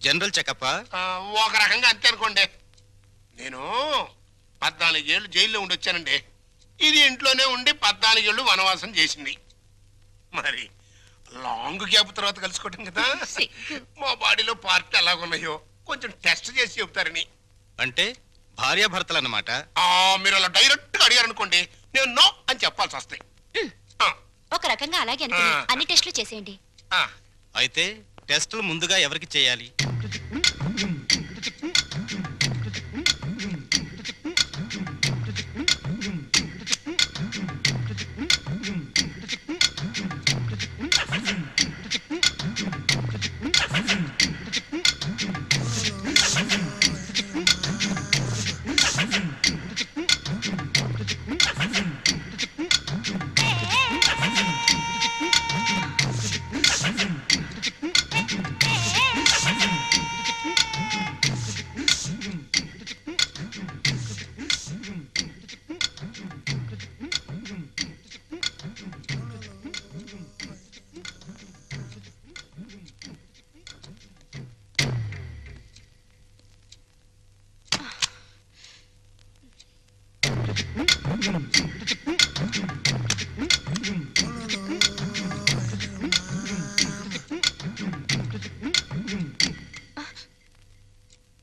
General checkup ఒక రకంగా అంతే అనుకోండి. నేను 14 ఏళ్ళు జైల్లో ఉండి వచ్చానండి. ఇది ఇంట్లోనే ఉండి 14 ఏళ్ళు వనవాసం చేసింది. మరి లాంగ్ గ్యాప్ తర్వాత కలుసుకోవటం కదా. మా బాడీలో పార్ట్ ఎలాగున్నాయో కొంచెం టెస్ట్ చేసి చెబుతారని. అంటే భార్యాభర్తలు అన్నమాట. మీరు అలా డైరెక్ట్ గా అడిగారు అనుకోండి, నేను నో అని చెప్పాల్సి వస్తాయి. ఒక రకంగా అలాగే అన్ని టెస్టులు చేసేయండి. అయితే టెస్టులు ముందుగా ఎవరికి చేయాలి?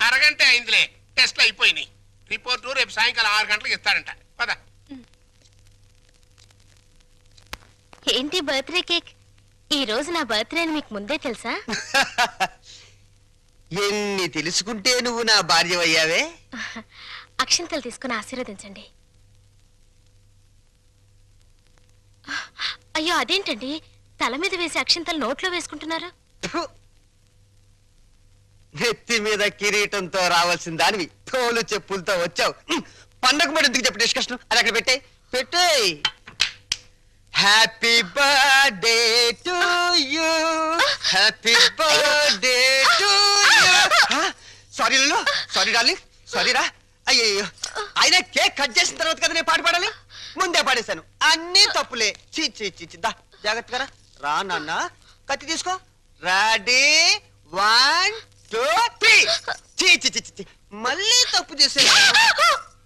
అరగంట అయిందిలే, టెస్ట్లు అయిపోయినాయి. రిపోర్టు రేపు సాయంకాలం 6 గంటలకు ఇస్తాడంట. పద. ఏంటి బర్త్డే కేక్? ఈ రోజు నా బర్త్డే అని మీకు ముందే తెలుసా? ఎన్ని తెలుసుకుంటే నువ్వు నా భార్య అయ్యావే. అక్షంతలు తీసుకుని ఆశీర్వదించండి. అయ్యో అదేంటండి, తల మీద వేసి అక్షంతలు నోట్లో వేసుకుంటున్నారు? నెత్తి మీద కిరీటంతో రావాల్సిన దానివి తోలు చెప్పులతో వచ్చావు. పండగ మరి ఎందుకు చెప్పు డిస్కషన్? అది అక్కడ పెట్టే. Happy birthday to you, happy birthday to you. Sorry లలో, సారీ డార్లింగ్, సారీ రా. అయ్యో, ఆయన కేక్ కట్ చేసిన తర్వాత కదా నేను పాట పాడాలి, ముందే పాడేశాను. అన్ని తప్పులే. దా జాగ్రత్తగా రా నాన్న. కత్తి తీసుకో. రెడీ 1 2 3. మళ్ళీ తప్పు చేసే.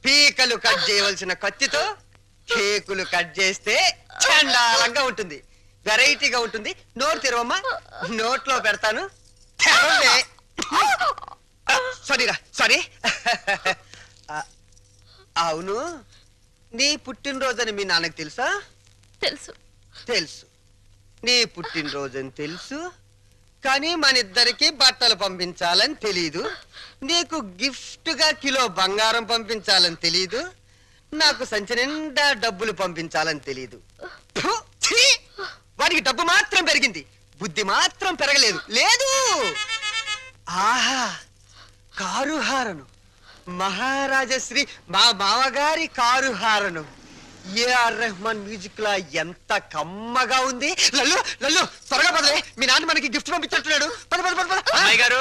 పీకలు కట్ చేయవలసిన కత్తితో కేకులు కట్ చేస్తే చండాలంగా ఉంటుంది, వెరైటీగా ఉంటుంది. నోరు తెరవమ్మా, నోట్లో పెడతాను. సారీరా, సారీ. అవును, నీ పుట్టినరోజని మీ నాన్నకు తెలుసా? తెలుసు. నీ పుట్టినరోజని తెలుసు, కానీ మన ఇద్దరికి బట్టలు పంపించాలని తెలీదు. నీకు గిఫ్ట్ గా కిలో బంగారం పంపించాలని తెలీదు. నాకు సంచి నిండా డబ్బులు పంపించాలని తెలీదు. వాడికి డబ్బు మాత్రం పెరిగింది, బుద్ధి మాత్రం పెరగలేదు. లేదు. ఆహా, కారు హారను, మహారాజశ్రీ మా మామగారి car horn. AR Rahman music లా ఎంత కమ్మగా ఉంది. లల్లు లల్లు త్వరగా పదలే, మీ నాన్న మనకి గిఫ్ట్ పంపించున్నాడు. అమ్మాయి గారు,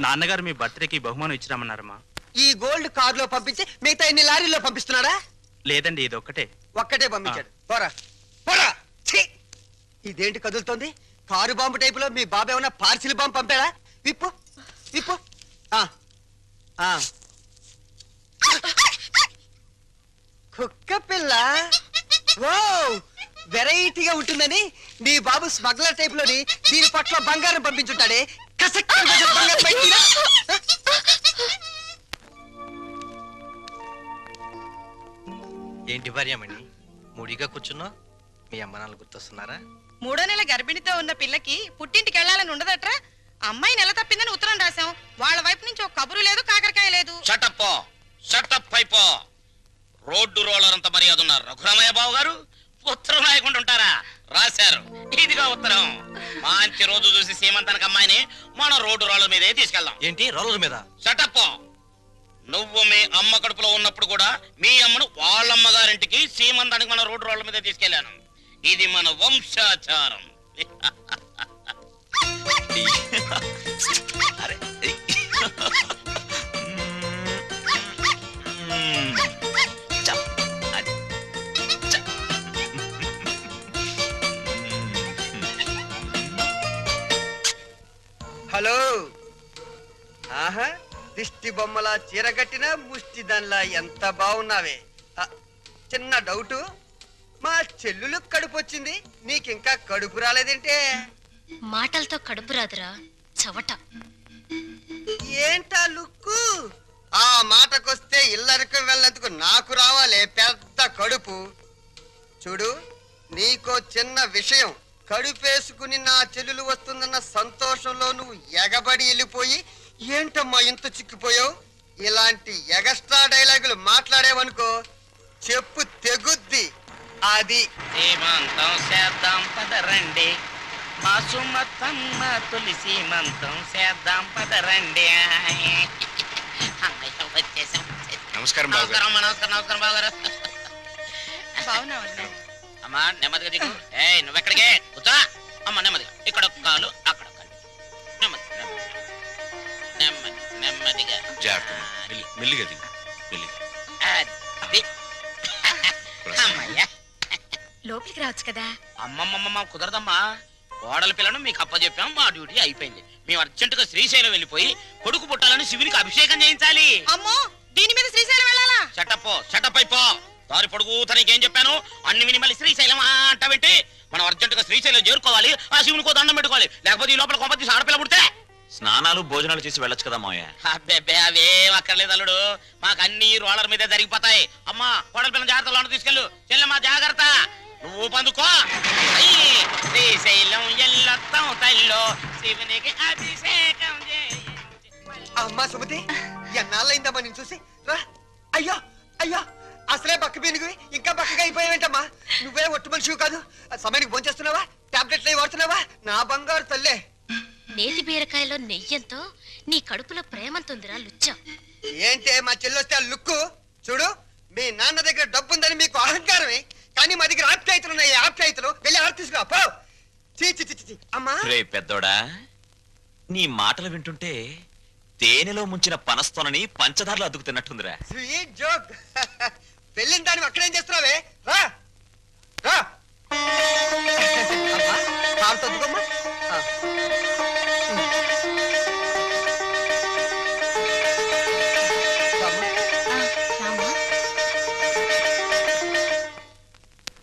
నాన్నగారు మీ బర్త్డేకి బహుమానం ఇచ్చిరామన్నారమ్మా. ఈ గోల్డ్ కార్ లో పంపించి మిగతా ఎన్ని లారీల్లో పంపిస్తున్నాడా? లేదండి, ఇది ఒక్కటే పంపించాడు. పోరా పోరా. ఇదేంటి కదులుతోంది? కారు బాంబు టైపులో మీ బాబు ఏమన్నా పార్సిల్ బాంబు పంపాడా? విప్పు విప్పు. కుక్క పిల్ల. ఓ, వెరైటీగా ఉంటుందని నీ బాబు స్మగ్లర్ టైప్ లోని దీని పట్ల బంగారం పంపించుంటాడే. ఏంటి భార్యమణి ముడిగా కూర్చున్నా? మీ అమ్మ నాన్న గుర్తొస్తున్నారా? 3వ నెల గర్భిణితో ఉన్న పిల్లకి పుట్టింటికి వెళ్ళాలని ఉండదట్రా. అమ్మాయి నెల తప్పిందని ఉత్తరం రాశాం. వాళ్ళ వైపు నుంచి ఒక కబురు లేదు, కాకరకాయ లేదు. షటప్ అయిపో. రోడ్డు రోలర్ అంత మర్యాద ఉన్నారు రఘురామయ్య బాబు గారు. ఉత్తరం రాయకుండా ఉంటారా? రాశారు. ఇదిగా ఉత్తరం. మంచి రోజు చూసి సీమంతానికి అమ్మాయిని మనం రోడ్డు రోలర్ మీదే తీసుకెళ్దాం. ఏంటి రోలర్ మీద? షటప్. నువ్వు మీ అమ్మ కడుపులో ఉన్నప్పుడు కూడా మీ అమ్మను వాళ్ళమ్మగారింటికి సీమంతానికి మన రోడ్డు రోలర్ మీద తీసుకెళ్లాను. ఇది మన వంశాచారం. హలో. ఆహా, దిష్టి బొమ్మలా చీరగట్టిన ముష్టి దానిలా ఎంత బాగున్నావే. చిన్న డౌటు, మా చెల్లులు కడుపు వచ్చింది, నీకింకా కడుపు రాలేదేంటే? మాటలతో కడుపు రాదురా చవట. ఏంటా లుక్కు? ఆ మాటకొస్తే ఇల్లరికి వెళ్ళేందుకు నాకు రావాలే పెద్ద కడుపు. చూడు, నీకో చిన్న విషయం. కడుపేసుకుని నా చెల్లెలు వస్తుందన్న సంతోషంలో నువ్వు ఎగబడి వెళ్ళిపోయి ఏంటమ్మా ఇంత చిక్కిపోయావు? ఇలాంటి ఎగస్ట్రా డైలాగులు మాట్లాడేవనుకో చెప్పు తెగుద్ది. అది సీమంతం చేద్దాం పదరండి, మా సుమతమ్మ తొలి సీమంతం చేద్దాం పదరండి. అమ్మయ్య, వచ్చేసాం. నమస్కారం బాబు గారు. నమస్కారం అమ్మా, నమస్కారం నమస్కారం బావగారు. బాగున్నావు అమ్మా నెమ్మదిగా దిగు. నువ్వెక్కడికే కూర్చో. అమ్మ నెమ్మదిగా, ఇక్కడ ఒక కాలు అక్కడ ఒక కాలు. నెమ్మది నెమ్మది నెమ్మదిగా మెల్లిగా దిగు, మెల్లిగా. అది. అమ్మయ్యా. లోపలికి రావచ్చు కదా. అమ్మమ్మమ్మ కుదరదమ్మా. కోడల పిల్లను మీకు అప్పచెప్పాం, మా డ్యూటీ అయిపోయింది. మేము అర్జెంటుగా శ్రీశైలం వెళ్ళిపోయి కొడుకు పుట్టాలని శివునికి అభిషేకం చేయించాలి. అమ్మో, దీని మీద శ్రీశైలం వెళ్ళాలా? షటప్ అయిపో. దారి పొడుగు తనకేం చెప్పాను అన్ని విని మళ్ళీ శ్రీశైలం అంటావేంటి? మనం అర్జెంటుగా శ్రీశైలం చేరుకోవాలి, ఆ శివునికో దండం పెట్టుకోవాలి. లేకపోతే ఈ లోపల కొంపతి ఆడపిల్ల పుడితే స్నానాలు భోజనాలు చేసి వెళ్ళొచ్చు కదా మావయ్య. అబ్బే అవేం అక్కర్లేదు అల్లుడు, మాకు అన్ని రోలర్ మీదే జరిగిపోతాయి. అమ్మా కోడల పిల్లల జాగ్రత్తలో తీసుకెళ్ళు. చెల్లెమ్మా జాగ్రత్త, నువ్వు పందుకో. శ్రీశైలం ఎల్లొత్తం తల్లో శివునికి అభిషేకం అమ్మా సుమతి, ఎన్నాళ్ళైందమ్మా నేను చూసి. రా. అయ్యో అయ్యో, అసలే బక్క పీనుగువి ఇంకా బక్కగా అయిపోయావేంటమ్మా? నువ్వే ఒట్టు మనిషివి కాదు. సమయానికి భోంచేస్తున్నావా? టాబ్లెట్లు అవి వాడుతున్నావా? నా బంగారు తల్లే. నేతి బీరకాయలో నెయ్యంతో నీ కడుపులో ప్రేమంతుందిరా లుచ్చ. ఏంటే మా చెల్లొస్తే ఆ లుక్కు? చూడు, మీ నాన్న దగ్గర డబ్బుందని మీకు అహంకారమే, కానీ మా దగ్గర ఆప్యాయతలు ఉన్నాయి. ఆప్యాయతలు వెళ్ళి ఆడ తీసుకురా పో. చీ చీ చీ చీ. అమ్మా రే పెద్దోడా, నీ మాటలు వింటుంటే తేనెలో ముంచిన పనస్తోనని పంచదారలు అద్దుకు తిన్నట్టుందిరా. Sweet joke. వెళ్ళిన దాన్ని అక్కడేం చేస్తున్నావే? రా రా. అమ్మా, కారు తద్దుకోమ్మా.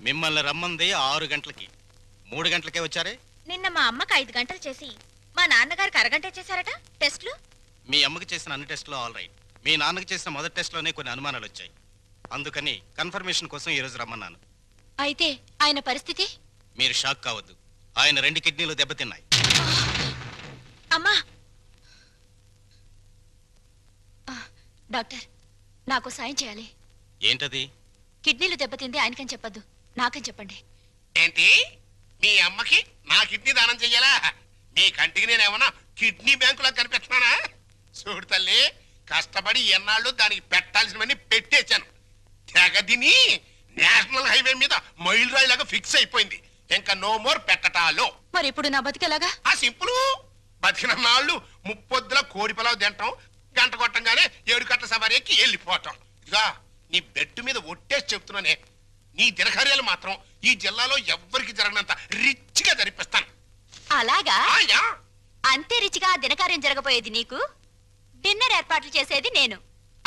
మిమ్మల్ని రమ్మంది 6 గంటలకి, 3 గంటలకే వచ్చారే. నిన్న మా అమ్మకి 5 గంటలు చేసి మా నాన్నగారికి అరగంట చేశారట టెస్ట్లు. మీ అమ్మకి చేసిన అన్ని టెస్టులు ఆల్ రైట్. మీ నాన్నకి చేసిన మొదటి టెస్ట్లోనే కొన్ని అనుమానాలు వచ్చాయి. అందుకని కన్ఫర్మేషన్ కోసం ఈ రోజు రమ్మన్నాను. అయితే ఆయన పరిస్థితి? మీరు షాక్ కావద్దు, ఆయన 2 కిడ్నీలు దెబ్బతిన్నాయి. అమ్మా డాక్టర్, నాకు సాయం చేయాలి. ఏంటది? కిడ్నీలు దెబ్బతింది ఆయనకని చెప్పొద్దు, నాకని చెప్పండి. ఏంటి, మీ అమ్మకి నా కిడ్నీ దానం చెయ్యాలా? నీ కంటికి నేనేమన్నా కిడ్నీ బ్యాంకులో కనిపిస్తున్నానా? చూడు తల్లి, కష్టపడి ఎన్నాళ్ళు దానికి పెట్టాల్సినవన్నీ పెట్టేశాను. తెగదిని నేషనల్ హైవే మీద మైల్ రాయిలాగా ఫిక్స్ అయిపోయింది. ఇంకా నో మోర్ పెట్టటాలో. మరి ఇప్పుడు నా బతికేలాగా? ఆ సింపుల్. బతికిన నాళ్ళు ముప్పొద్దుల కోడి పొలావు తింటాం, గంట కొట్టంగానే 7 గంటల సవారీ ఎక్కి వెళ్ళిపోవటం. ఇదిగా నీ బెడ్ మీద ఒట్టేసి చెప్తున్నానే, నీ దినకార్యాలు మాత్రం ఈ జిల్లాలో ఎవ్వరికి జరగనంత రిచ్గా జరిపిస్తాను. అలాగా? ఆయా. అంతే రిచిగా ఆ దినకార్యం జరగబోయేది నీకు, డిన్నర్ ఏర్పాట్లు చేసేది నేను.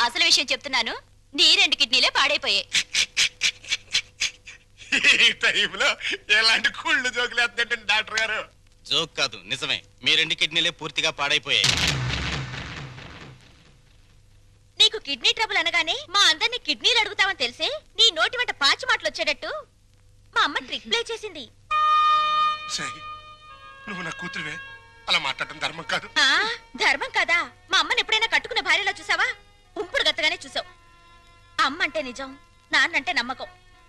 అసలు విషయం చెప్తున్నాను, నీ 2 కిడ్నీలే పాడైపోయాయి. ఈ టైంలో ఎలాంటి కుళ్ళు జోకులు వేస్తుంటే డాక్టర్ గారు? జోక్ కాదు, నిజమే. మీ 2 కిడ్నీలే పూర్తిగా పాడైపోయాయి. నీకు కిడ్నీ ట్రబుల్ అనగానే మా అందరినీ కిడ్నీలు అడుగుతామని తెలిసే నీ నోటి వెంట పాచి మాటలు వచ్చేటట్టు మా అమ్మ ట్రిక్ ప్లే చేసింది. సై, నువ్వు నా కూతురువే, అలా మాట్లాడటం ధర్మం కాదు. ధర్మం కదా? మా అమ్మని ఎప్పుడైనా కట్టుకున్న భార్యలా చూసావా? ఉంపుడు గత్తగానే చూసావు. అమ్మ అంటే నిజం, నాన్నంటే నమ్మకం.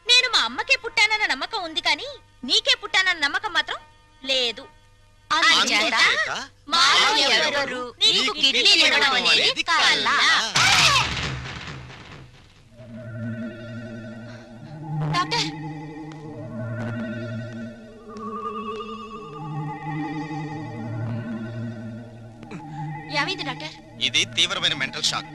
నేను మా అమ్మకే పుట్టానన్న నమ్మకం ఉంది, కానీ నీకే పుట్టానన్న నమ్మకం మాత్రం లేదు. అందుచేత మాలో ఎవరెవరు నీకు కిడ్నీలు ఇవ్వడం అనేది కల. డాక్టర్, ఏమైంది డాక్టర్? ఇది తీవ్రమైన మెంటల్ షాక్.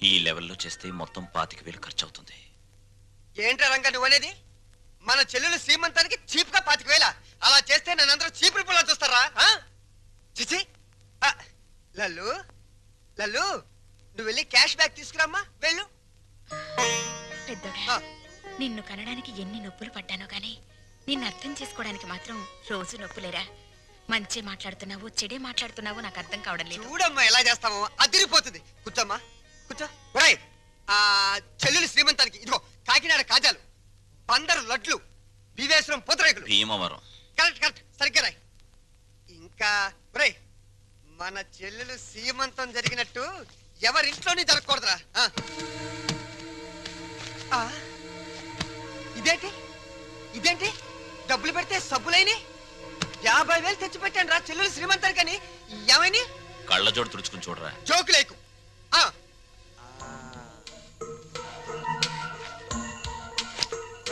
ఈ లెవెల్లో చేస్తే మొత్తం 25,000 ఖర్చు అవుతుంది. ఏంట్రా రంగా నువ్వు అనేది? మన చెల్లెలు శ్రీమంతానికి చీప్ గా 25,000 అలా చేస్తే నన్నందరూ చీప్ రిపోలా చూస్తారా? చిచి లల్లు లల్లు నువ్వు వెళ్ళి క్యాష్ బ్యాక్ తీసుకురామ్మా వెళ్ళు. పెద్దోడా, నిన్ను కనడానికి ఎన్ని నొప్పులు పడ్డానో గాని నిన్ను అర్థం చేసుకోవడానికి మాత్రం రోజు నొప్పులేరా. మంచి మాట్లాడుతున్నావు చెడే మాట్లాడుతున్నావు నాకు అర్థం కావడం లేదు. చూడమ్మా ఎలా చేస్తామో అదిరిపోతుంది. కూర్చోమ్మా కూర్చో. ఒరేయ్ చెల్లెలు శ్రీమంతానికి ఇదిగో కాకినాడ కాజాలు, బందరు లడ్లు, బీవేశ్వరం పూతరేకులు. భీమవరం. కరెక్ట్ కరెక్ట్ సరిగ్గా రాయ్. ఇంకా ఒరేయ్ మన చెల్లెలు శ్రీమంతం జరిగినట్టు ఎవరింట్లోనే జరగకూడదురా. ఇదేంటి ఇదేంటి డబ్బులు పెడితే సబ్బులైని 50,000 తెచ్చి పెట్టాను రా చెల్లెలు శ్రీమంతానికి అని. ఏమైనా కళ్ళజోడు తుడుచుకుని చూడరా. జోకు లేకు.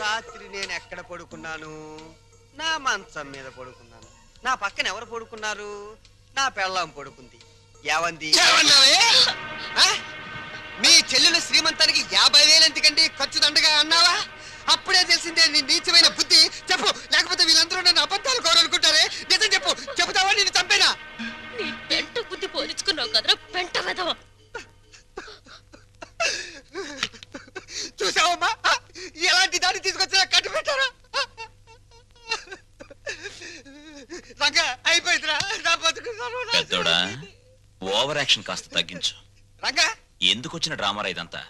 రాత్రి నేను ఎక్కడ పడుకున్నాను? నా మంచం మీద పడుకున్నాను. నా పక్కన ఎవరు పడుకున్నారు? నా పెళ్ళాం పడుకుంది. ఏవంది మీ చెల్లెలు శ్రీమంతానికి 50,000 ఎందుకండి ఖర్చు దండగా అన్నావా? అప్పుడే తెలిసిందే నీ నీచమైన బుద్ధి. చెప్పు, లేకపోతే వీళ్ళందరూ నన్ను అబద్ధాలు కోరనుకుంటారే. నిజం చెప్పు, చెబుతావా నేను చంపేనా? నీ పెంట బుద్ధి పోల్చుకున్నావు కదరా పెంట వెధవ. చూసావమ్మా ఎలాంటి దాన్ని తీసుకొచ్చినా కట్టు పెట్టారా? రంగా అయిపోయిందిరా నా బతుకు. పెద్దోడా ఓవర్ యాక్షన్ కాస్త తగ్గించు. రంగా ఎందుకు వచ్చిన డ్రామారా ఇదంతా?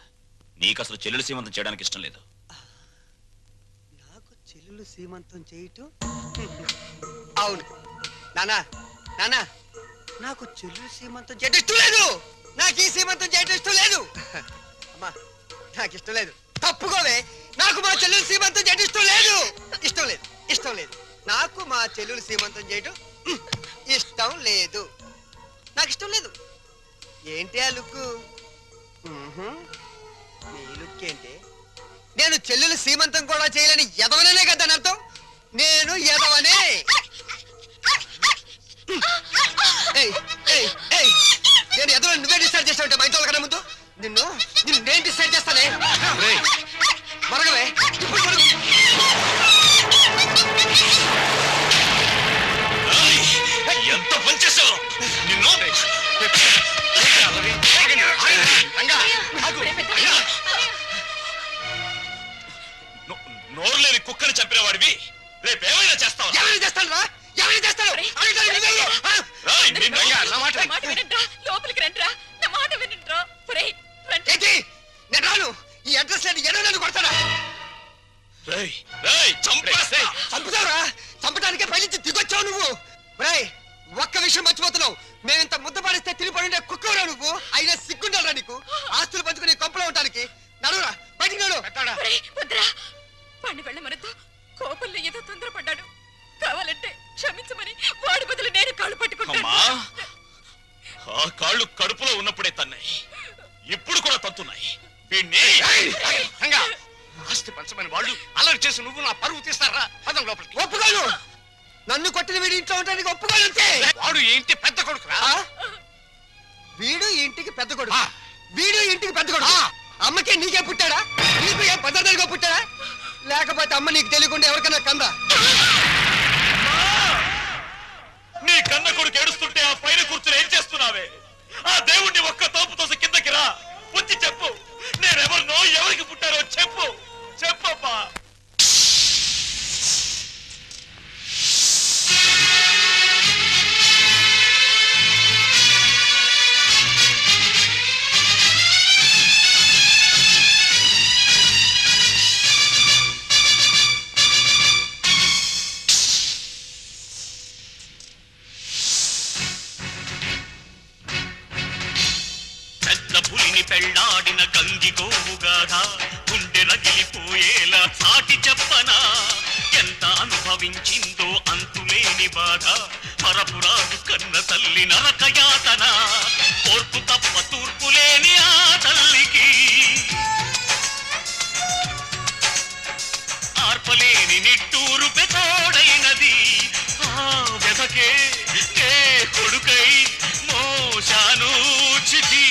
నీకు అసలు చెల్లెలు సీమంతం చేయడానికి ఇష్టం లేదు. నాకు చెల్లెలు సీమంతం చేయటం? అవును నానా నానా నాకు చెల్లెలు సీమంతం చేయటం ఇష్టం లేదు. నాకు ఈ సీమంతం చేయటం ఇష్టం లేదు. అమ్మా నాకు ఇష్టం లేదు. తప్పుకోవే. నాకు మా చెల్లెలు సీమంతం చేయటం ఇష్టం లేదు. ఇష్టం లేదు ఇష్టం లేదు. నాకు మా చెల్లెలు సీమంతం చేయటం ఇష్టం లేదు. నాకు ఇష్టం లేదు. ఏంటి ఆ లుక్? నీ లుక్ ఏంటి? నేను చెల్లెలు సీమంతం కూడా చేయలేని ఎదవననే కదా అని అర్థం. నేను ఎదవనే. నేను ఎదవని నువ్వే డిసైడ్ చేస్తావంటే మా ఇంట్లో కన్నా ముందు నిన్ను నేను డిసైడ్ చేస్తానే. మరగవే ఇప్పుడు మరుగు. ఎంత పనిచేసావు నిన్ను. నోరు లేని కుక్కని చంపిన వాడివి రేపేమైనా చేస్తావు. ఎవరైనా చేస్తాను రా, ఎవరైనా చేస్తాను. లోపలికి రండిరా, నా మాట వినండిరా. ఏంటి నేను రాను. ఈ అడ్రస్ లేని ఎన్నో నన్ను కొడతాడా? చంపుతావురా. చంపడానికే పైనుంచి దిగొచ్చావు నువ్వు. ఒక్క విషయం మర్చిపోతున్నావు. మేమింత ముద్ద పాడిస్తే తిరిగిపడి కుక్కవరా నువ్వు. అయినా సిగ్గుండాలరా నీకు? ఆస్తులు పంచుకుని కొంపలో ఉండడానికి. నడురా బయటికి నడు. పండి వెళ్ళమనతో కోపంలో ఏదో తొందరపడ్డాడు. కావాలంటే క్షమించమని వాడి బదులు నేను కాళ్ళు పట్టుకుంటాను. ఆ కాళ్ళు కడుపులో ఉన్నప్పుడే తన్నాయి, ఇప్పుడు కూడా తంతున్నాయి. వీణ్ణి ఆస్తి పంచమని వాళ్ళు అలర్ట్ చేసి నువ్వు నా పరువు తీస్తారా? పదం లోపలికి. ఒప్పుకోను. నన్ను కొట్టిన వీడి ఇంట్లో ఉండడానికి ఒప్పుకోను అంతే. వాడు ఏంటి పెద్ద కొడుకురా? వీడు ఇంటికి పెద్ద కొడుకు. వీడు ఇంటికి పెద్ద కొడుకు. అమ్మకే నీకే పుట్టాడా? నీకు ఏ పద్ధతిగా పుట్టాడా? లేకపోతే అమ్మ నీకు తెలియకుండా ఎవరికైనా కందా? నీ కన్న కొడుకు ఏడుస్తుంటే ఆ పైన కూర్చుని ఏం చేస్తున్నావే? ఆ దేవుణ్ణి ఒక్క తోపు తోసి కిందకి రా, వచ్చి చెప్పు. నేనెవరినో ఎవరికి పుట్టారో చెప్పు. చెప్పమ్మా. పెళ్లాడిన గంగి గోవుగాథ గుండె రగిలిపోయేలా సాటి చెప్పనా? ఎంత అనుభవించిందో అంతులేని బాధ, పరపురాదు కన్న తల్లి నరకయాతన. ఓర్పు తప్ప తూర్పు లేని ఆ తల్లికి ఆర్పలేని నిట్టూరు పెతోడైనది. ఆ వెదకే నే కొడుకై మోశాను చిటి.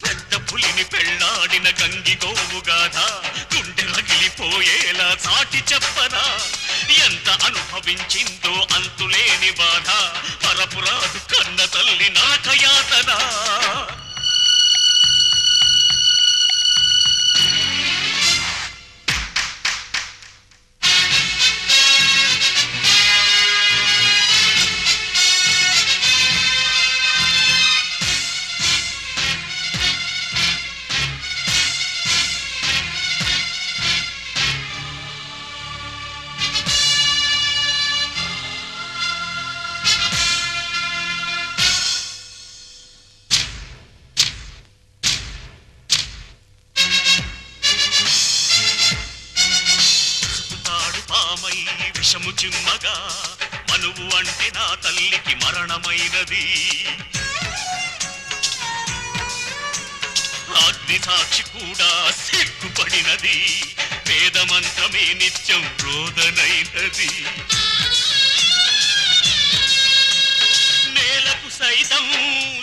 పెద్ద పెళ్ళాడిన గంగి గోవు గాథ గుండె రగిలిపోయేలా చాటి చెప్పనా ఎంత అనుభవించిందో అంతులేని బాధ పరపురాదు కన్న తల్లి నరకయాతన విషము చిమ్మగా మనువు అంటే నా తల్లికి మరణమైనది అగ్ని సాక్షి కూడా సిగ్గుపడినది వేదమంత్రమే నిత్యం రోదనైనది నేలకు సైతం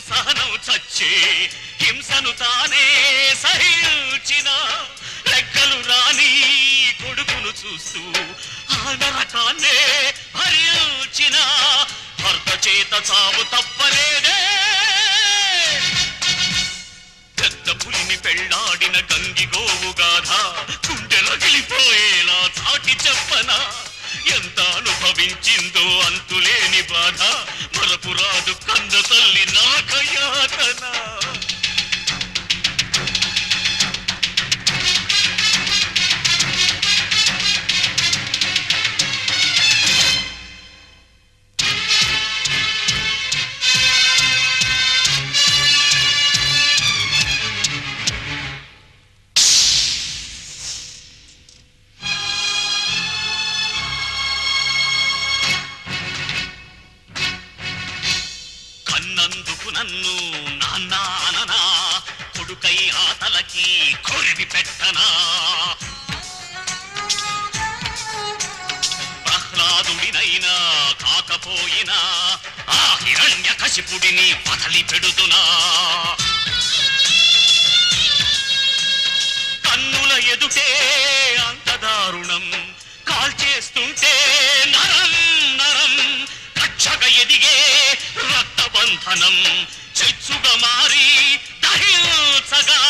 సహనం చచ్చే హింసను తానే సహించిన రెక్కలు రాని కొడుకును చూస్తూ ఆ నరకాన్నే భరించిన భర్త చేత చావు తప్పలేదే పెద్ద పులిని పెళ్ళాడిన గంగి గోవు గాథ గుండె రగిలిపోయేలా చాటి చెప్పనా ఎంత అనుభవించిందో అంతులేని బాధ మరపురాదు కంద తల్లి నరకయాతన నన్ను నాన్నా కొడుకై ఆతలకి కొరివి పెట్టనా ప్రహ్లాదుడినైనా కాకపోయినా ఆ హిరణ్య కశిపుడిని వదలి పెడుతున్నా కన్నుల ఎదుటే అంత దారుణం కాల్చేస్తుంటే నరం నరం కక్షగా ఎదిగే రక్తబంధనం చెచ్చుగా మారి దహించగా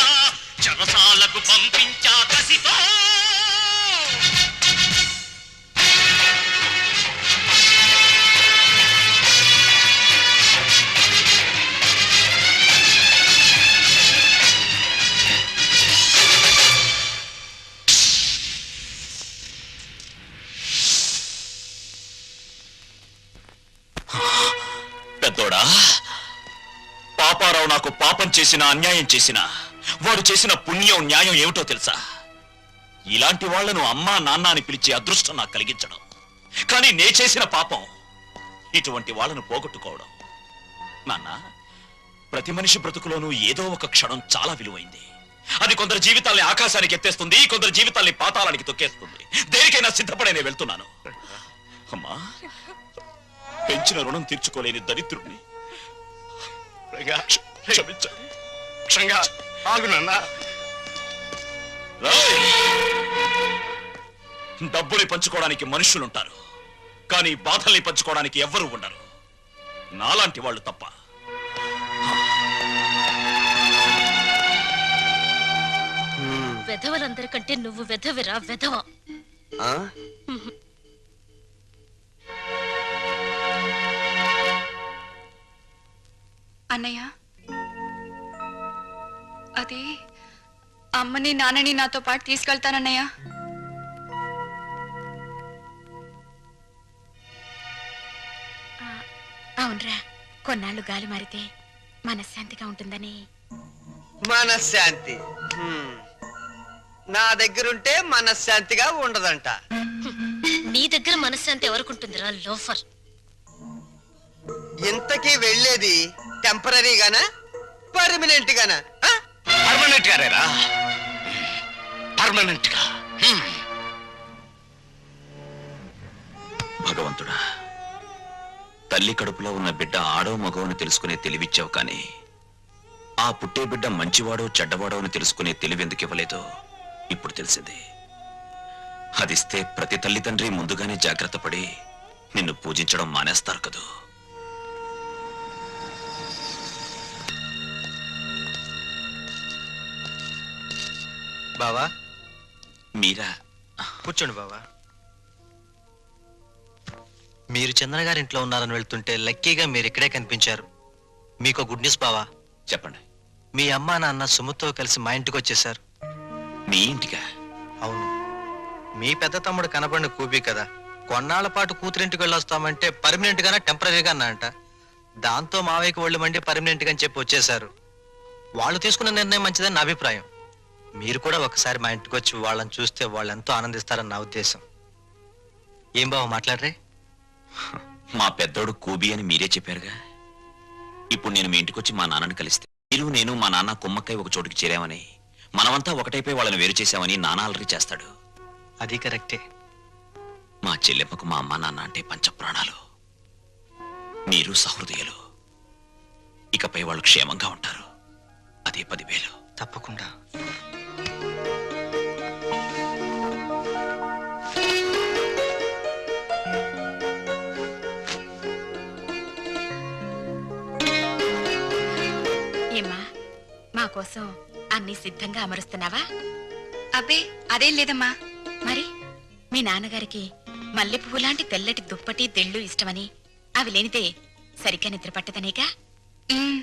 చెరసాలకు పంపించా కసితో పెద్దోడా పాపారావు నాకు పాపం చేసినా అన్యాయం చేసినా వాడు చేసిన పుణ్యం న్యాయం ఏమిటో తెలుసా ఇలాంటి వాళ్లను అమ్మా నాన్న అని పిలిచే అదృష్టం నాకు కలిగించడం కానీ నే చేసిన పాపం ఇటువంటి వాళ్ళను పోగొట్టుకోవడం నాన్న ప్రతి మనిషి బ్రతుకులోనూ ఏదో ఒక క్షణం చాలా విలువైంది అది కొందరు జీవితాల్ని ఆకాశానికి ఎత్తేస్తుంది కొందరు జీవితాల్ని పాతాళానికి తొక్కేస్తుంది దేనికైనా సిద్ధపడే నేను వెళ్తున్నాను అమ్మా పెంచిన రుణం తీర్చుకోలేని దరిద్రుడిని డబ్బుని పంచుకోవడానికి మనుషులుంటారు కానీ బాధల్ని పంచుకోవడానికి ఎవ్వరూ ఉండరు నాలాంటి వాళ్ళు తప్ప వెధవలందరికంటే నువ్వు వెధవిరా వెధవ అన్నయ్య అది అమ్మని నాన్నని నాతో పాటు తీసుకెళ్తానన్నయ్య అవునరా కొన్నాళ్ళు గాలి మారితే మనశ్శాంతిగా ఉంటుందని మనశ్శాంతి నా దగ్గరుంటే మనశ్శాంతిగా ఉండదంట నీ దగ్గర మనశ్శాంతి ఎవరుకుంటుందిరా లోఫర్ ఇంతకీ వెళ్ళేది టెంపరీగానా పర్మనెంట్ గానా పర్మనెంట్ గారేరా పర్మనెంట్ గా భగవంతుడా తల్లి కడుపులో ఉన్న బిడ్డ ఆడో మగో అని తెలుసుకునే తెలివిచ్చావు కానీ ఆ పుట్టే బిడ్డ మంచివాడో చెడ్డవాడో అని తెలుసుకునే తెలివెందుకు ఇవ్వలేదో ఇప్పుడు తెలిసింది. అదిస్తే ప్రతి తల్లిదండ్రి ముందుగానే జాగ్రత్త పడి నిన్ను పూజించడం మానేస్తారు కదూ. బావా మీరా? కూర్చోండి బావా. మీరు చంద్ర గారింట్లో ఉన్నారని వెళ్తుంటే లక్కీగా మీరు ఇక్కడే కనిపించారు. మీకు గుడ్ న్యూస్ బావా. చెప్పండి. మీ అమ్మా నాన్న సుమతో కలిసి మా ఇంటికి వచ్చేసారు. మీ ఇంటికా? అవును. మీ పెద్ద తమ్ముడు కనపడిన కూపి కదా, కొన్నాళ్ల పాటు కూతురింటికి వెళ్ళొస్తామంటే పర్మనెంట్ గానా టెంపరీగా అన్నా అంట. దాంతో మావయ్యకి ఒళ్ళు మండి పర్మనెంట్ గా అని చెప్పి వచ్చేసారు. వాళ్ళు తీసుకున్న నిర్ణయం మంచిదని నా అభిప్రాయం. మీరు కూడా ఒకసారి మా ఇంటికి వచ్చి వాళ్ళని చూస్తే వాళ్ళు ఎంతో ఆనందిస్తారని నా ఉద్దేశం. ఏం బావ మాట్లాడరే? మా పెద్దోడు కూబి అని మీరే చెప్పారుగా. ఇప్పుడు నేను మీ ఇంటికి వచ్చి మా నాన్నని కలిస్తే మీరు నేను మా నాన్న కుమ్మక్కై ఒక చోటుకి చేరామని, మనమంతా ఒకటైపోయి వాళ్ళని వేరు చేశామని నాన్న అలరి చేస్తాడు. అది కరెక్టే. మా చెల్లెమ్మకు మా అమ్మ నాన్న అంటే పంచప్రాణాలు. మీరు సహృదయులు. ఇకపై వాళ్ళు క్షేమంగా ఉంటారు. అదే 10,000. తప్పకుండా. ఏమ్మా, మా కోసం అన్ని సిద్ధంగా అమరుస్తున్నావా? అబ్బే అదేం లేదమ్మా. మరి మీ నాన్నగారికి మల్లె పువ్వు లాంటి తెల్లటి దుప్పటి తెళ్ళు ఇష్టమని, అవి లేనిదే సరిగ్గా నిద్ర పట్టదనేగా. ఉమ్,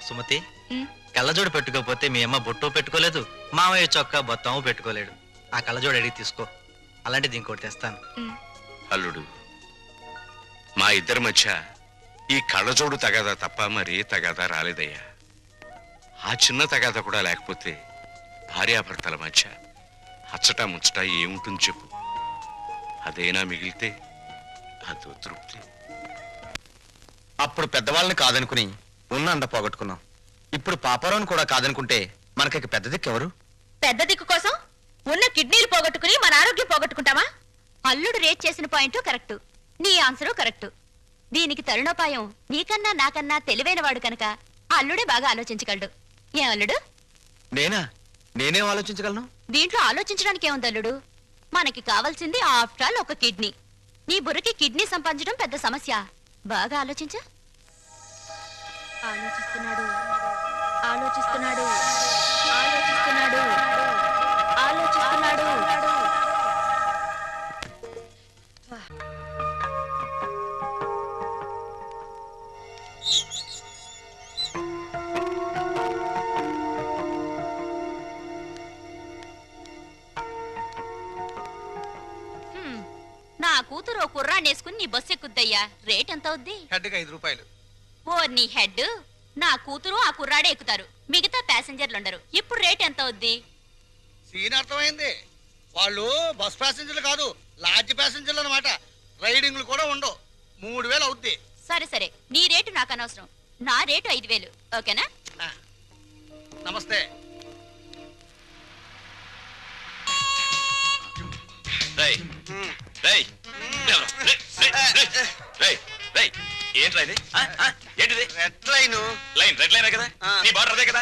సుమతి, ఉమ్. కళ్ళజోడు పెట్టుకోకపోతే మీ అమ్మ బొట్టు పెట్టుకోలేదు, మామయ్య చొక్కా బొత్తము పెట్టుకోలేడు. ఆ కళ్ళజోడు అడిగి తీసుకో, అలాంటిది ఇంకోటి తెస్తాను. అల్లుడు, మా ఇద్దరి మధ్య ఈ కళ్ళజోడు తగాదా తప్ప మరీ తగాదా రాలేదయ్యా. ఆ చిన్న తగాదా కూడా లేకపోతే భార్యాభర్తల మధ్య అచ్చటా ముచ్చట ఏముంటుంది చెప్పు? అదేనా మిగిలితే అదో తృప్తి. అప్పుడు పెద్దవాళ్ళని కాదనుకుని ఉన్న అండ పోగొట్టుకున్నాం. ఇప్పుడు పాపారావుని కూడా కాదనుకుంటే మనకి పెద్ద దిక్కు ఎవరు? పెద్ద దిక్కు కోసం ఉన్న కిడ్నీలు పోగొట్టుకుని మన ఆరోగ్యం పోగొట్టుకుంటావా? అల్లుడు రేట్ చేసిన పాయింట్ కరెక్ట్, నీ ఆన్సరు కరెక్ట్. దీనికి తరుణోపాయం నీకన్నా నాకన్నా తెలివైన వాడు కనుక అల్లుడే బాగా ఆలోచించగలడు. ఏం అల్లుడు? నేనేం ఆలోచించగలను? దీంట్లో ఆలోచించడానికి ఏముంది అల్లుడు? మనకి కావాల్సింది ఆఫ్టర్ ఆల్ ఒక కిడ్నీ. నీ బుర్రకి కిడ్నీ సంపాదించడం పెద్ద సమస్య. బాగా ఆలోచించు. ఆలోచిస్తున్నాడు ఆలోచిస్తున్నాడు ఆలోచిస్తున్నాడు ఆలోచిస్తున్నాడు. నా కూతురు ఓ కుర్రాన్నేసుకుని నీ బస్సు ఎక్కుద్దయ్యా. రేట్ ఎంత అవుద్ది? హెడ్కి 5 రూపాయలు. ఓ నీ హెడ్, నా కూతురు ఆ కుర్రాడే ఎక్కుతారు, మిగతా ప్యాసింజర్లు ఉండరు. ఇప్పుడు రేట్ ఎంత అవుద్ది? సీన్ అర్థమైంది. వాళ్ళు బస్ ప్యాసింజర్లు కాదు, లాడ్జ్ ప్యాసింజర్లు అన్నమాట. రైడింగ్లు కూడా ఉండవు. 3,000 అవుద్ది. సరే సరే, నీ రేటు నాకు అనవసరం. నా రేటు 5,000. ఓకేనా? నమస్తే. ఏంట్రా ఇది? ఏంటిది? Red line. రెడ్ లైన్ కదా? నీ బార్డర్ అదే కదా?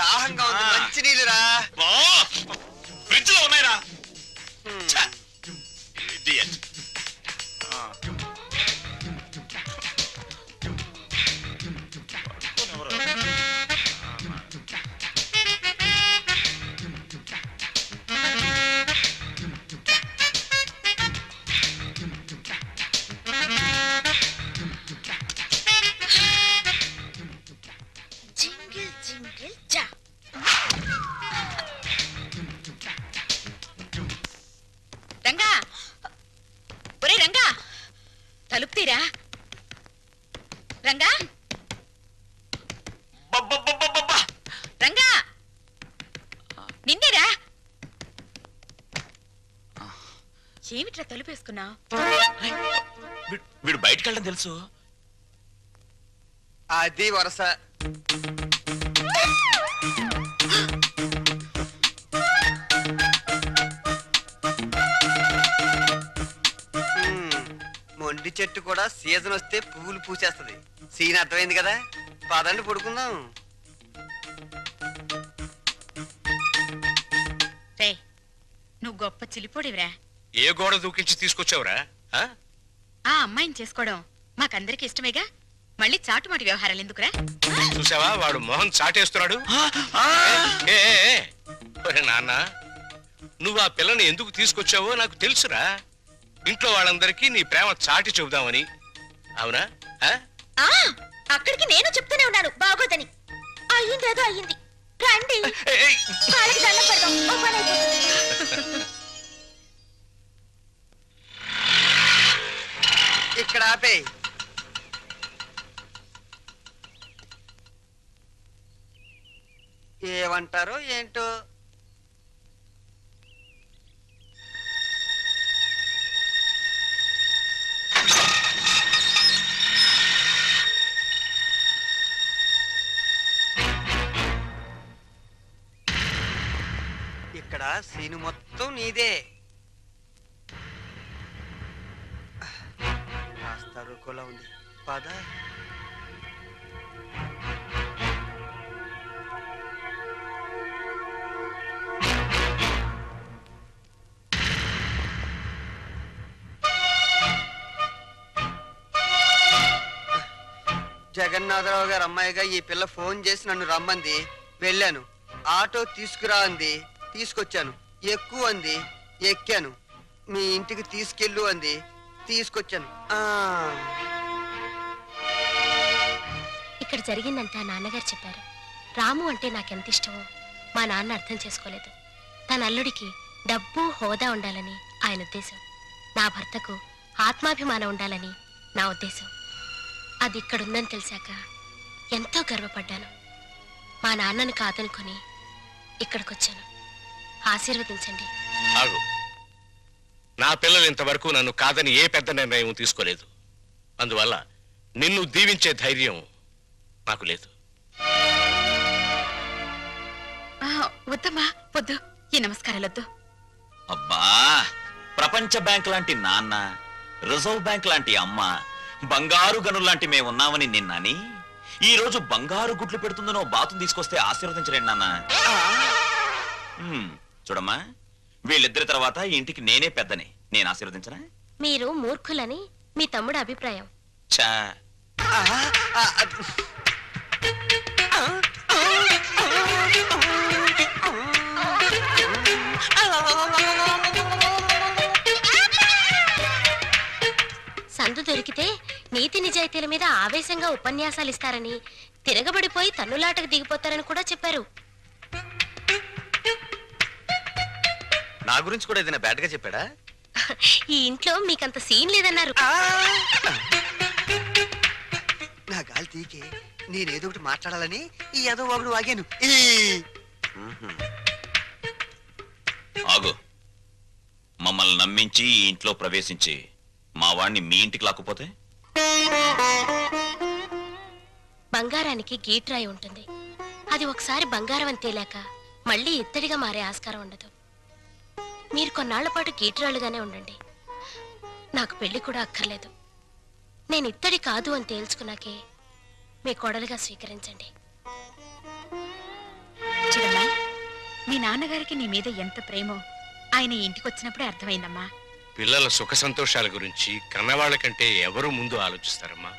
దాహంగా ఉంది, మంచి నీళ్ళురా. ఫ్రిడ్జ్ లో ఉన్నాయిరా. తలుపు తీరా. రంగా రంగా, నిన్నేరా. ఏమిట్రా తలుపేసుకున్నా? వీడు బయటకు వెళ్ళడం తెలుసు. అది వరస. మొండి చెట్టు కూడా సీజన్ వస్తే పువ్వులు పూసేస్తుంది. సీన్ అర్థమైంది కదా, పదండి పడుకుందాం. రే, నువ్వు గొప్ప చిలిపోడివిరా. ఏ గోడ దూకించి తీసుకొచ్చావురా? ఆ అమ్మాయిని చేసుకోవడం మాకందరికి ఇష్టమేగా, మళ్ళీ చాటుమాటి వ్యవహారాలు ఎందుకురా? చూసావా వాడు మొహం చాటేస్తున్నాడు. ఏ, ఏ, ఏ, ఒరే నాన్న, నువ్వు ఆ పిల్లని ఎందుకు తీసుకొచ్చావో నాకు తెలుసురా. ఇంట్లో వాళ్ళందరికీ నీ ప్రేమ చాటి చెబుదామని. అవునా? అక్కడికి నేను చెప్తూనే ఉన్నాను బాగోదని. అయ్యిందేదో అయ్యింది, రండి వాళ్ళకి దండం పెడదాం, ఓ పని అయిపోతుంది. ఇక్కడ ఆపే. ఏమంటారో ఏంటో. ఇక్కడ సీను మొత్తం నీదే. కాస్త రుకోలా ఉంది, పద. జగన్నాథరావు గారు అమ్మాయిగా ఈ పిల్ల ఫోన్ చేసి నన్ను రమ్మంది. వెళ్ళాను. ఆటో తీసుకురా అంది, తీసుకొచ్చాను. ఎక్కువ అంది, ఎక్కాను. మీ ఇంటికి తీసుకెళ్ళు అంది, తీసుకొచ్చాను. ఇక్కడ జరిగిందంతా నాన్నగారు చెప్పారు. రాము అంటే నాకెంత ఇష్టమో మా నాన్న అర్థం చేసుకోలేదు. తన అల్లుడికి డబ్బు హోదా ఉండాలని ఆయన ఉద్దేశం. నా భర్తకు ఆత్మాభిమానం ఉండాలని నా ఉద్దేశం. అది ఇక్కడుందని తెలిసాక ఎంతో గర్వపడ్డాను. మా నాన్నను కాదనుకొని ఇక్కడికొచ్చాను. ఆశీర్వదించండి. ఆగు. నా పిల్లలు ఇంతవరకు నన్ను కాదని ఏ పెద్ద నిర్ణయం తీసుకోలేదు. అందువల్ల నిన్ను దీవించే ధైర్యం నాకు లేదు. వద్దమ్మా, వద్దు. ఈ నమస్కారాలొద్దు. అబ్బా, ప్రపంచ బ్యాంక్ లాంటి నాన్న, రిజర్వ్ బ్యాంక్ లాంటి అమ్మ, బంగారు గనుల్లాంటి మేమున్నామని నిన్నని ఈ రోజు బంగారు గుడ్లు పెడుతుందనో బాతును తీసుకొస్తే ఆశీర్వదించలేండి నాన్న. చూడమ్మా, వీళ్ళిద్దరి తర్వాత ఇంటికి నేనే పెద్దని. నేను ఆశీర్వదించనా? మీరు మూర్ఖులని మీ తమ్ముడు అభిప్రాయం. చా సందు దొరికితే నీతి నిజాయితీల మీద ఆవేశంగా ఉపన్యాసాలు ఇస్తారని, తిరగబడిపోయి తన్నులాటకు దిగిపోతారని కూడా చెప్పారు. నా గురించి కూడా ఏదైనా బ్యాడ్ గా చెప్పాడా? ఈ ఇంట్లో మీకంత సీన్ లేదన్నారు. నా గాలి తీకే నేనేదో ఒకటి మాట్లాడాలని ఈ ఏదో ఒకడు వాగాను. ఆగు. మమ్మల్ని నమ్మించి ఈ ఇంట్లో ప్రవేశించి మా వాణ్ణి మీ ఇంటికి లాక్కుపోతే? బంగారానికి గీట్రాయి ఉంటుంది. అది ఒకసారి బంగారం అని తేలాక మళ్ళీ ఇత్తడిగా మారే ఆస్కారం ఉండదు. మీరు కొన్నాళ్ల పాటు గీట్రాలుగానే ఉండండి. నాకు పెళ్లి కూడా అక్కర్లేదు. నేను ఇత్తడి కాదు అని తేల్చుకున్నాకే మీ కోడలుగా స్వీకరించండి. చూడమ్మా, మీ నాన్నగారికి నీ మీద ఎంత ప్రేమో ఆయన ఇంటికి వచ్చినప్పుడే అర్థమైందమ్మా. పిల్లల సుఖ సంతోషాల గురించి కన్నవాళ్ల కంటే ఎవరు ముందు ఆలోచిస్తారమ్మా.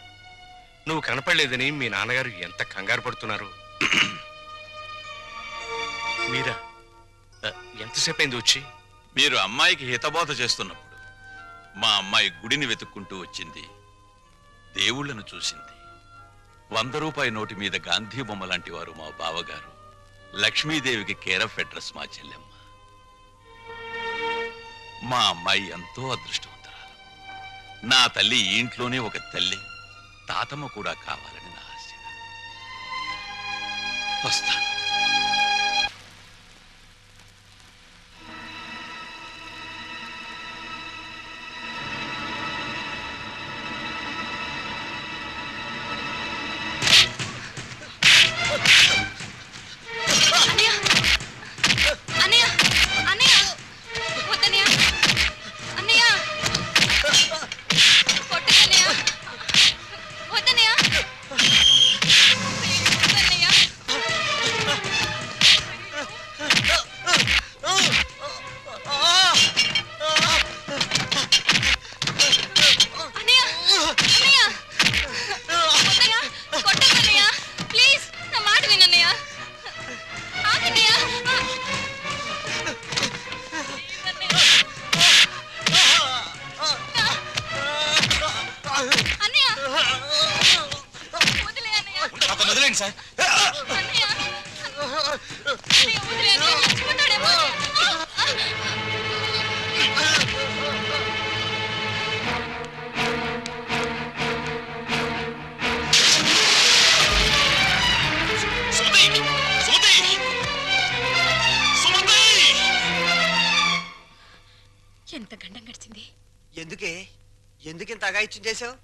నువ్వు కనపడలేదని మీ నాన్నగారు ఎంత కంగారు పడుతున్నారు. మీరా ఎంతసేపు అయింది వచ్చి? మీరు అమ్మాయికి హితబోధ చేస్తున్నప్పుడు మా అమ్మాయి గుడిని వెతుక్కుంటూ వచ్చింది. దేవుళ్లను చూసింది. 100 రూపాయి నోటి మీద గాంధీ బొమ్మ లాంటి వారు మా బావగారు. లక్ష్మీదేవికి కేర్ ఆఫ్ అడ్రస్ మా చెల్లెమ్మ. మా అమ్మాయి ఎంతో అదృష్టవంతురాలు. నా తల్లి ఈ ఇంట్లోనే ఒక తల్లి, తాతమ్మ కూడా కావాలని నా ఆశ. వస్తాను. అన్నయ్య అన్నయ్య అన్నయ్య వద్దన్నయ్య అన్నయ్య కొట్టన్నయ్య వద్దన్నయ్య వద్దన్నయ్య అన్నయ్య అన్నయ్య వద్దన్నయ్య కొట్టన్నయ్య ప్లీజ్ నా మాట వినన్నయ్య ఆగన్నయ్య అన్నయ్య వదిలే అన్నయ్య అతను వదిలేండి సార్. అన్నయ్య అన్నయ్య వదిలే అన్నయ్య చచ్చిపోతాడేమో సుమతి! సుమతి! సుమతి! ఎంత గండం గడిచింది. ఎందుకింత అగాయిత్యం చేసావు?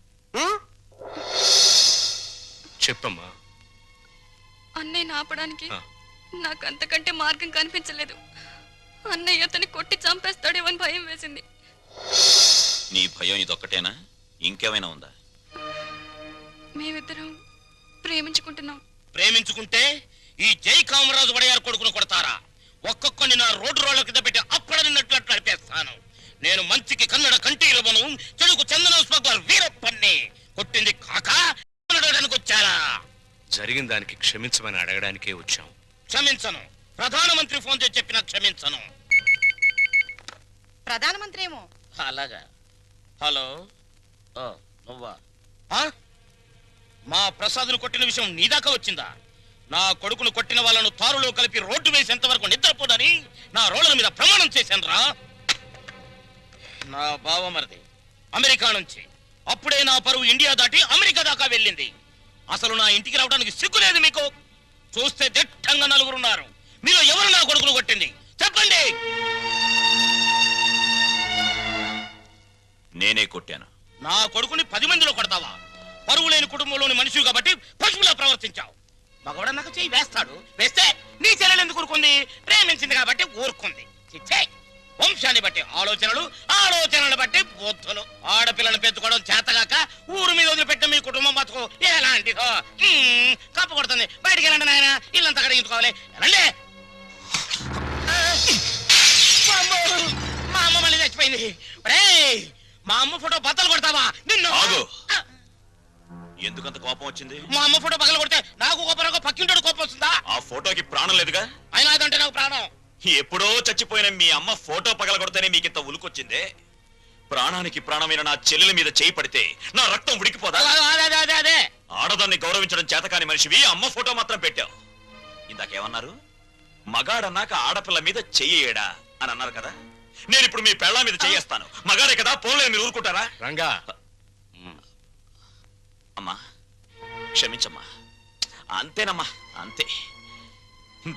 చెప్పమ్మా. అన్నయ్యని ఆపడానికి నాకు అంతకంటే మార్గం కనిపించలేదు. అన్నయ్య అతన్ని కొట్టి చంపేస్తాడేమో అని భయం వేసింది. నీ భయం ఇదొక్కటేనా? ఇంకేమైనా ఉందా? మేమిద్దరం ప్రేమించుకుంటున్నాం. ప్రేమించుకుంటే ఈ జై కామరాజు వడయారు కొడుకును కొడతారా? ఒక్కొక్కని నా రోడ్డు రోడ్ల కింద పెట్టి అప్పుడన్నట్లు నడిపేస్తాను. నేను మంచికి కన్నడ కంఠీరవను, చెడుకు చందనం స్మగ్లర్ వీరప్పన్ని. కొట్టింది కాక అనడానికి వచ్చారా? జరిగిన దానికి క్షమించమని అడగడానికే వచ్చాం. క్షమించను. ప్రధానమంత్రి ఫోన్ చేసి చెప్పినా క్షమించను. ప్రధానమంత్రి ఏమో. అలాగా. హలో. ఓ, నువ్వా? మా ప్రసాద్ను కొట్టిన విషయం నీ దాకా వచ్చిందా? నా కొడుకును కొట్టిన వాళ్ళను తారులో కలిపి రోడ్డు వేసేంత వరకు నిద్రపోదని నా రోడ్ల మీద ప్రమాణం చేశాను రా. నా బావమరిది అమెరికా నుంచి అప్పుడే నా పరువు ఇండియా దాటి అమెరికా దాకా వెళ్ళింది. అసలు నా ఇంటికి రావడానికి సిగ్గులేదు మీకు? చూస్తే దిట్టంగా నలుగురున్నారు. మీలో ఎవరు నా కొడుకును కొట్టింది చెప్పండి. నేనే కొట్టాను. నా కొడుకుని 10 మందిలో కొడతావా? పరువు లేని కుటుంబంలోని మనిషి కాబట్టి పశువులా ప్రవర్తించావు. మగవాడు నాకు చెయ్యి వేస్తాడు. వేస్తే నీ చెల్లెలు ఎందుకు ఊరుకుంది? ప్రేమించింది కాబట్టి ఊరుకుంది. చిచ్చే. వంశాన్ని బట్టి ఆలోచనలు, ఆలోచనలు బట్టి బుద్ధులు. ఆడపిల్లను పెంచుకోవడం చేతగాక ఊరు మీద వదిలిపెట్టిన మీ కుటుంబం బతుకు ఎలాంటిదో. కప్పు కొడుతుంది. బయటికి వెళ్ళండి నాయన, ఇల్లంతా కడిగించుకోవాలి. వెళ్ళండి. మా అమ్మ మళ్ళీ చచ్చిపోయింది. మా అమ్మ ఫోటో బద్దలు కొడతావా? నిన్ను ఎందుకంత కోపం వచ్చింది? మా అమ్మ ఫోటో పగల కొడితే నాకు కోపం, పక్కింటోడు కోపం వస్తుందా? ఆ ఫోటోకి ప్రాణం లేదుగా. అయినా అదంటే నాకు ప్రాణం. ఎప్పుడో చచ్చిపోయిన మీ అమ్మ ఫోటో పగలగొడితేనే మీకింత ఉలుకొచ్చిందే. ప్రాణానికి ప్రాణమైన నా చెల్లెల మీద చేయి పడితే నా రక్తం ఉడికిపోదా? అదే ఆడదాన్ని గౌరవించడం చేతకాని మనిషివి అమ్మ ఫోటో మాత్రం పెట్టావు. ఇందాకేమన్నారు? మగాడన్నాక ఆడపిల్ల మీద చెయ్యేడా అని అన్నారు కదా. నేను ఇప్పుడు మీ పెళ్ళ మీద చెయ్యేస్తాను. మగాడే కదా, పోలే మీరు ఊరుకుంటారా? రంగా, అమ్మా క్షమించమ్మా. అంతేనమ్మా, అంతే.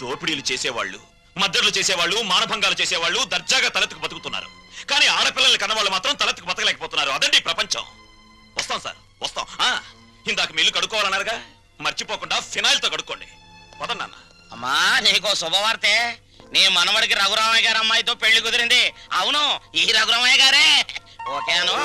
దోపిడీలు చేసేవాళ్ళు, మద్దతులు చేసేవాళ్ళు, మానభంగాలు చేసేవాళ్ళు దర్జాగా తలెత్తుకు బతుకుతున్నారు. కానీ ఆడపిల్లల్ని కన్నవాళ్ళు మాత్రం తలెత్తుకు బతకలేకపోతున్నారు. అదండి ప్రపంచం. వస్తాం సార్, వస్తాం. ఇందాక మీ ఇల్లు కడుక్కోవాలన్నారుగా, మర్చిపోకుండా ఫినాయిల్ తో కడుక్కోండి. వదన్నా. అమ్మా, నీకో శుభవార్తే. నీ మనవడికి రఘురామయ్య గారి అమ్మాయితో పెళ్లి కుదిరింది. అవును, ఈ రఘురామయ్య గారే. ఓకేను.